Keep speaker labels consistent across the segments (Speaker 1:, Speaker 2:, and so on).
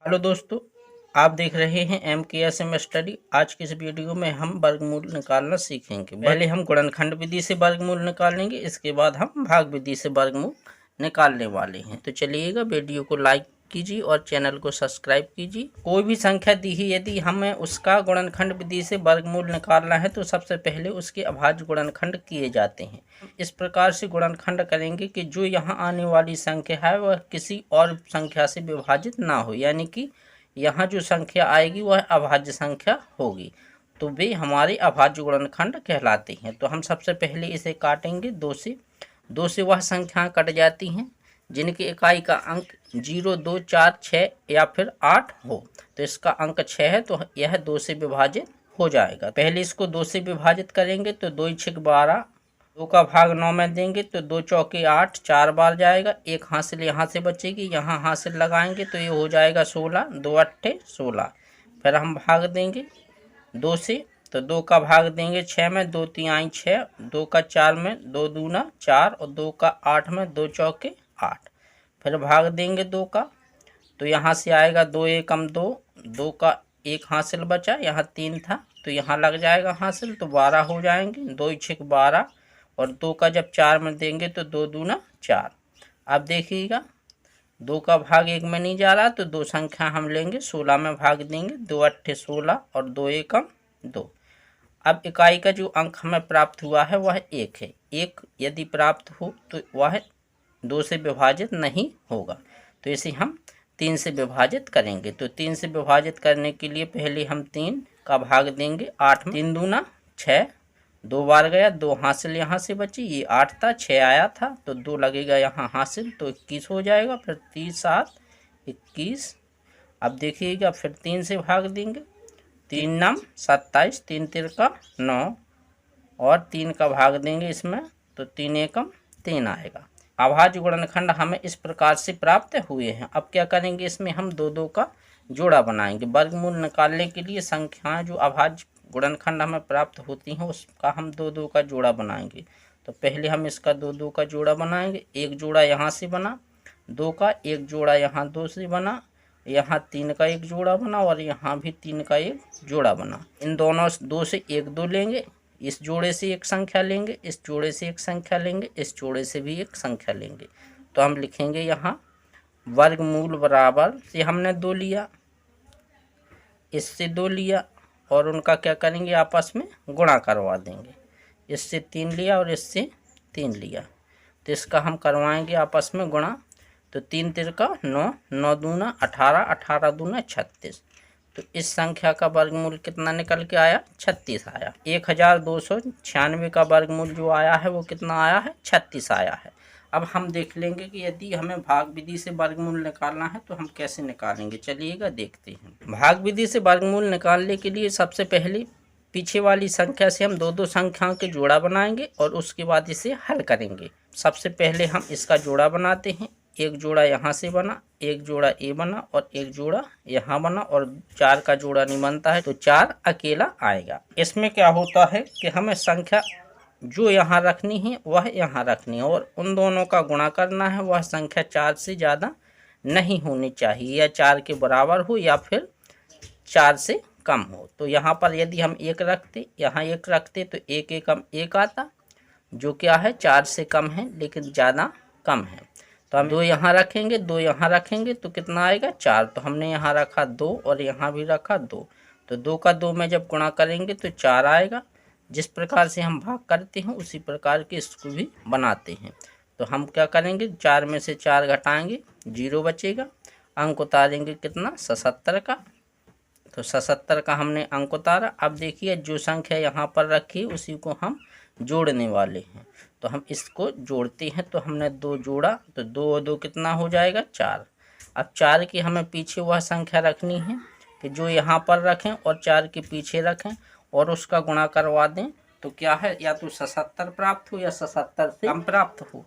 Speaker 1: Hello दोस्तों, आप देख रहे हैं MKSM स्टडी। आज की इस वीडियो में हम वर्गमूल निकालना सीखेंगे। पहले हम गुणनखंड विधि से वर्गमूल निकालेंगे, इसके बाद हम भाग विधि से वर्गमूल निकालने वाले हैं। तो चलिएगा, वीडियो को लाइक कीजिए और चैनल को सब्सक्राइब कीजिए। कोई भी संख्या दी ही यदि हमें उसका गुणनखंड विधि से वर्गमूल निकालना है तो सबसे पहले उसके अभाज्य गुणनखंड किए जाते हैं। इस प्रकार से गुणनखंड करेंगे कि जो यहाँ आने वाली संख्या है वह किसी और संख्या से विभाजित ना हो, यानी कि यहाँ जो संख्या आएगी वह अभाज्य संख्या होगी, तो वे हमारे अभाज्य गुणनखंड कहलाते हैं। तो हम सबसे पहले इसे काटेंगे दो से वह संख्याएं कट जाती हैं जिनकी इकाई का अंक 0, 2, 4, 6 या फिर 8 हो। तो इसका अंक 6 है, तो यह 2 से विभाजित हो जाएगा। पहले इसको 2 से विभाजित करेंगे तो 2 6 12, 2 का भाग 9 में देंगे तो 2 चौके 8, 4 बार जाएगा। एक हासिल यहाँ से बचेगी, यहाँ हासिल लगाएंगे तो ये हो जाएगा 16, 2 8 16। फिर हम भाग देंगे 2 से, तो 2 का भाग देंगे 6 में, 2 3 6, 2 का 4 में, 2 दूना 4 और 2 का 8 में, 2 चौके 8। फिर भाग देंगे 2 का, तो यहाँ से आएगा 2 एकम 2, 2 का एक हासिल बचा, यहाँ 3 था तो यहाँ लग जाएगा हासिल, तो 12 हो जाएंगे। 2 6 12 और 2 का जब 4 में देंगे तो 2 दूना 4। अब देखिएगा 2 का भाग 1 में नहीं जा रहा, तो 2 संख्या हम लेंगे 16 में भाग देंगे, 2 8 16 और 2 एकम 2। अब इकाई का जो अंक हमें प्राप्त हुआ है वह 1 है। 1 यदि प्राप्त हो तो वह 2 से विभाजित नहीं होगा, तो इसे हम 3 से विभाजित करेंगे। तो 3 से विभाजित करने के लिए पहले हम 3 का भाग देंगे 8 में, 3 दूना 6, 2 बार गया, 2 हासिल यहाँ से बची, ये 8 था, 6 आया था तो 2 लगेगा यहाँ हासिल, तो 21 हो जाएगा। फिर 30 7 21। अब देखिएगा फिर 3 से भाग देंगे, 3 9 27, 3 तिरका 9 और 3 का भाग देंगे इसमें तो 3 एकम 3 आएगा। अभाज्य गुणनखंड हमें इस प्रकार से प्राप्त हुए हैं। अब क्या करेंगे, इसमें हम 2 का जोड़ा बनाएंगे। वर्गमूल निकालने के लिए संख्याएं जो अभाज्य गुणनखंड हमें प्राप्त होती हैं उसका हम 2 का जोड़ा बनाएंगे। तो पहले हम इसका 2 का जोड़ा बनाएंगे। एक जोड़ा यहाँ से बना 2 का, एक जोड़ा यहाँ 2 से बना, यहाँ 3 का एक जोड़ा बना और यहाँ भी 3 का एक जोड़ा बना। इन दोनों 2 से 1 2 लेंगे, इस जोड़े से एक संख्या लेंगे, इस जोड़े से एक संख्या लेंगे, इस जोड़े से भी एक संख्या लेंगे। तो हम लिखेंगे यहाँ वर्गमूल बराबर से हमने 2 लिया, इससे 2 लिया और उनका क्या करेंगे आपस में गुणा करवा देंगे। इससे 3 लिया और इससे 3 लिया, तो इसका हम करवाएंगे आपस में गुणा। तो 3 तिरका 9, 9 दूना 18, 18 दूना 36। तो इस संख्या का वर्गमूल कितना निकल के आया, 36 आया। 1296 का वर्गमूल जो आया है वो कितना आया है, 36 आया है। अब हम देख लेंगे कि यदि हमें भाग विधि से वर्गमूल निकालना है तो हम कैसे निकालेंगे। चलिएगा देखते हैं। भाग विधि से वर्गमूल निकालने के लिए सबसे पहले पीछे वाली संख्या से हम 2 संख्याओं के जोड़ा बनाएंगे और उसके बाद इसे हल करेंगे। सबसे पहले हम इसका जोड़ा बनाते हैं। एक जोड़ा यहाँ से बना, एक जोड़ा ये बना और एक जोड़ा यहाँ बना और 4 का जोड़ा नहीं बनता है तो 4 अकेला आएगा। इसमें क्या होता है कि हमें संख्या जो यहाँ रखनी है वह यहाँ रखनी है और उन दोनों का गुणा करना है। वह संख्या 4 से ज़्यादा नहीं होनी चाहिए, या 4 के बराबर हो या फिर 4 से कम हो। तो यहाँ पर यदि हम 1 रखते, यहाँ 1 रखते तो 1 एकम 1 आता, जो क्या है 4 से कम है लेकिन ज़्यादा कम है। तो हम 2 यहाँ रखेंगे, 2 यहाँ रखेंगे तो कितना आएगा 4। तो हमने यहाँ रखा 2 और यहाँ भी रखा 2, तो 2 का 2 में जब गुणा करेंगे तो 4 आएगा। जिस प्रकार से हम भाग करते हैं उसी प्रकार के इसको भी बनाते हैं। तो हम क्या करेंगे, 4 में से 4 घटाएंगे, 0 बचेगा। अंक उतारेंगे कितना, 77 का। तो 77 का हमने अंक उतारा। अब देखिए जो संख्या यहाँ पर रखी उसी को हम जोड़ने वाले हैं। तो हम इसको जोड़ते हैं, तो हमने 2 जोड़ा तो 2 और 2 कितना हो जाएगा 4। अब 4 की हमें पीछे वह संख्या रखनी है कि जो यहाँ पर रखें और 4 के पीछे रखें और उसका गुणा करवा दें। तो क्या है, या तो 77 प्राप्त हो या 77 से कम प्राप्त हो।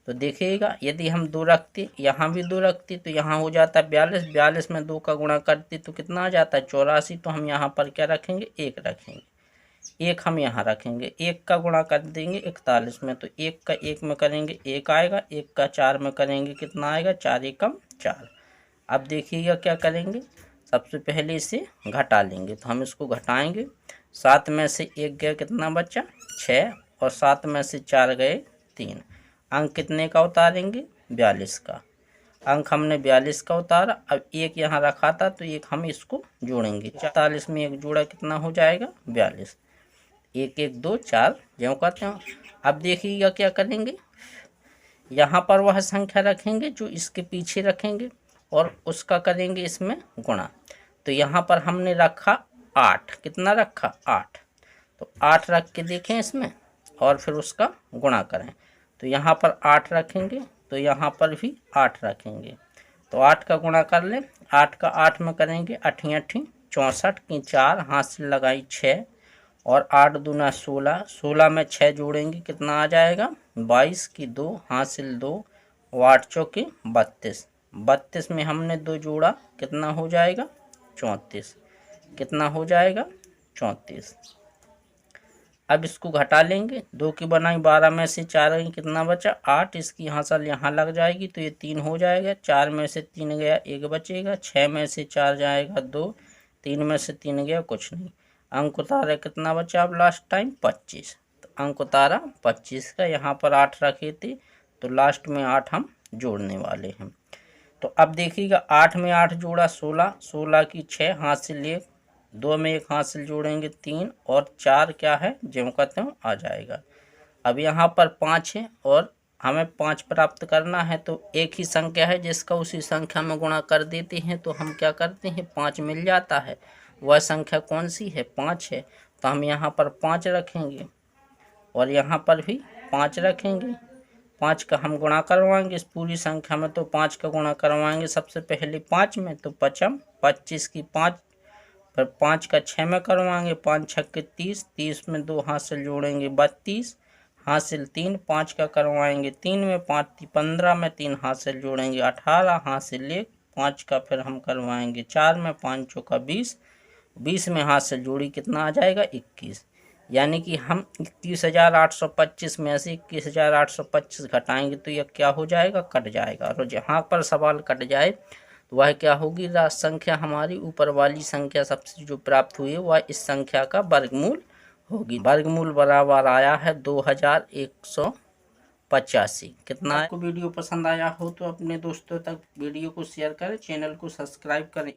Speaker 1: तो देखिएगा यदि हम 2 रखते, यहाँ भी 2 रखते तो यहाँ हो जाता है 42, 42 में 2 का गुणा करते तो कितना आ जाता है 84। तो हम यहाँ पर क्या रखेंगे, 1 रखेंगे, 1 हम यहाँ रखेंगे, 1 का गुणा कर देंगे 41 में, तो 1 का 1 में करेंगे 1 आएगा, 1 का 4 में करेंगे कितना आएगा 4 एकम 4। अब देखिएगा क्या करेंगे, सबसे पहले इसे घटा लेंगे। तो हम इसको घटाएंगे, 7 में से 1 गया, कितना बचा 6, और 7 में से 4 गए 3। अंक कितने का उतारेंगे, 42 का। अंक हमने 42 का उतारा। अब 1 यहाँ रखा था तो 1 हम इसको जोड़ेंगे। 44 में 1 जोड़ा कितना हो जाएगा, 42। 1 1 2 4 ज्यों कहते हैं। अब देखिएगा क्या करेंगे, यहाँ पर वह संख्या रखेंगे जो इसके पीछे रखेंगे और उसका करेंगे इसमें गुणा। तो यहाँ पर हमने रखा 8, कितना रखा 8, तो 8 रख के देखें इसमें और फिर उसका गुणा करें। तो यहाँ पर 8 रखेंगे, तो यहाँ पर भी 8 रखेंगे। तो 8 का गुणा कर लें, 8 का 8 में करेंगे 8 8 64 की 4, हाथ से लगाई 6, और 8 दूना 16, 16 में 6 जोड़ेंगे कितना आ जाएगा 22 की 2, हासिल 2, 8 चौके 32, 32 में हमने 2 जोड़ा कितना हो जाएगा 34, कितना हो जाएगा 34। अब इसको घटा लेंगे, 2 की बनाई 12 में से 4 गई, कितना बचा 8, इसकी हासिल यहाँ लग जाएगी तो ये 3 हो जाएगा। 4 में से 3 गया 1 बचेगा, 6 में से 4 जाएगा 2, 3 में से 3 गया कुछ नहीं। अंक उतारा कितना बचा अब लास्ट टाइम 25। तो अंक उतारा 25 का, यहाँ पर 8 रखे थे तो लास्ट में 8 हम जोड़ने वाले हैं। तो अब देखिएगा 8 में 8 जोड़ा 16, 16 की 6, हासिल 1, 2 में 1 हासिल जोड़ेंगे 3, और 4 क्या है जो कहते हैं आ जाएगा। अब यहाँ पर 5 है और हमें 5 प्राप्त करना है, तो एक ही संख्या है जिसका उसी संख्या में गुणा कर देते हैं तो हम क्या करते हैं 5 मिल जाता है। वह संख्या कौन सी है, 5 है। तो हम यहाँ पर 5 रखेंगे और यहाँ पर भी 5 रखेंगे। 5 का हम गुणा करवाएंगे इस पूरी संख्या में, तो 5 का गुणा करवाएंगे सबसे पहले 5 में, तो 5 25 की 5, फिर 5 का 6 में करवाएंगे, 5 छक्के 30, 30 में 2 हासिल जोड़ेंगे 32, हासिल 3, 5 का करवाएंगे 3 में, 5 15 में 3 हासिल जोड़ेंगे 18, हासिल 1, 5 का फिर हम करवाएंगे 4 में, 5 चौका 20, 20 में हासिल जोड़ी कितना आ जाएगा 21। यानी कि हम 21,825 में से 21,825 घटाएंगे तो यह क्या हो जाएगा, कट जाएगा। और जहाँ पर सवाल कट जाए तो वह क्या होगी, राशि संख्या हमारी ऊपर वाली संख्या सबसे जो प्राप्त हुई है वह इस संख्या का वर्गमूल होगी। वर्गमूल बराबर आया है 2185। कितना? आपको वीडियो पसंद आया हो तो अपने दोस्तों तक वीडियो को शेयर करें, चैनल को सब्सक्राइब करें।